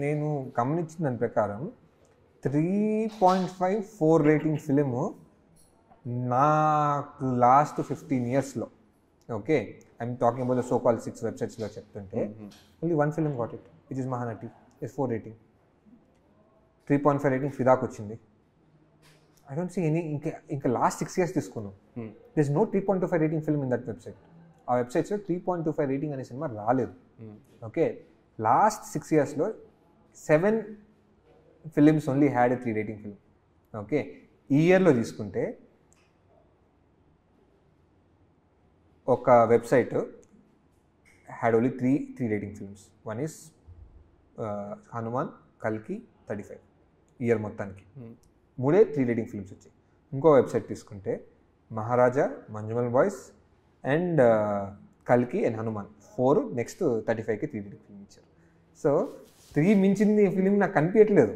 నేను గమనించిన దాని ప్రకారం 3.54 రేటింగ్ ఫిలిము నాకు లాస్ట్ 15 yearsలో, okay, I'm talking about the so called 6 వెబ్సైట్స్లో చెప్తుంటే only 1 film got it, which is Mahanati, is 4 rating. 3.5 rating ఫిదాక్ వచ్చింది. I don't see any. ఇంకా లాస్ట్ 6 years తీసుకున్నాం, there is no 3.25 rating film in that website. ఆ వెబ్సైట్స్లో 3.25 rating అనే సినిమా రాలేదు. ఓకే, లాస్ట్ 6 yearsలో 7 films only had a 3 rating film. Okay, ఈ ఇయర్లో తీసుకుంటే ఒక website had only 3 rating films. One is Hanuman, కల్కి, 35. ఇయర్ మొత్తానికి 3 రేటింగ్ ఫిల్మ్స్ వచ్చాయి. ఇంకో వెబ్సైట్ తీసుకుంటే మహారాజా, మంజుమల్ బాయ్స్ అండ్ కల్కి అండ్ హనుమాన్ 4, నెక్స్ట్ 35కి 3 రేటింగ్ ఫిల్మ్ ఇచ్చారు. సో 3 మించింది ఫిలిం నాకు కనిపించట్లేదు.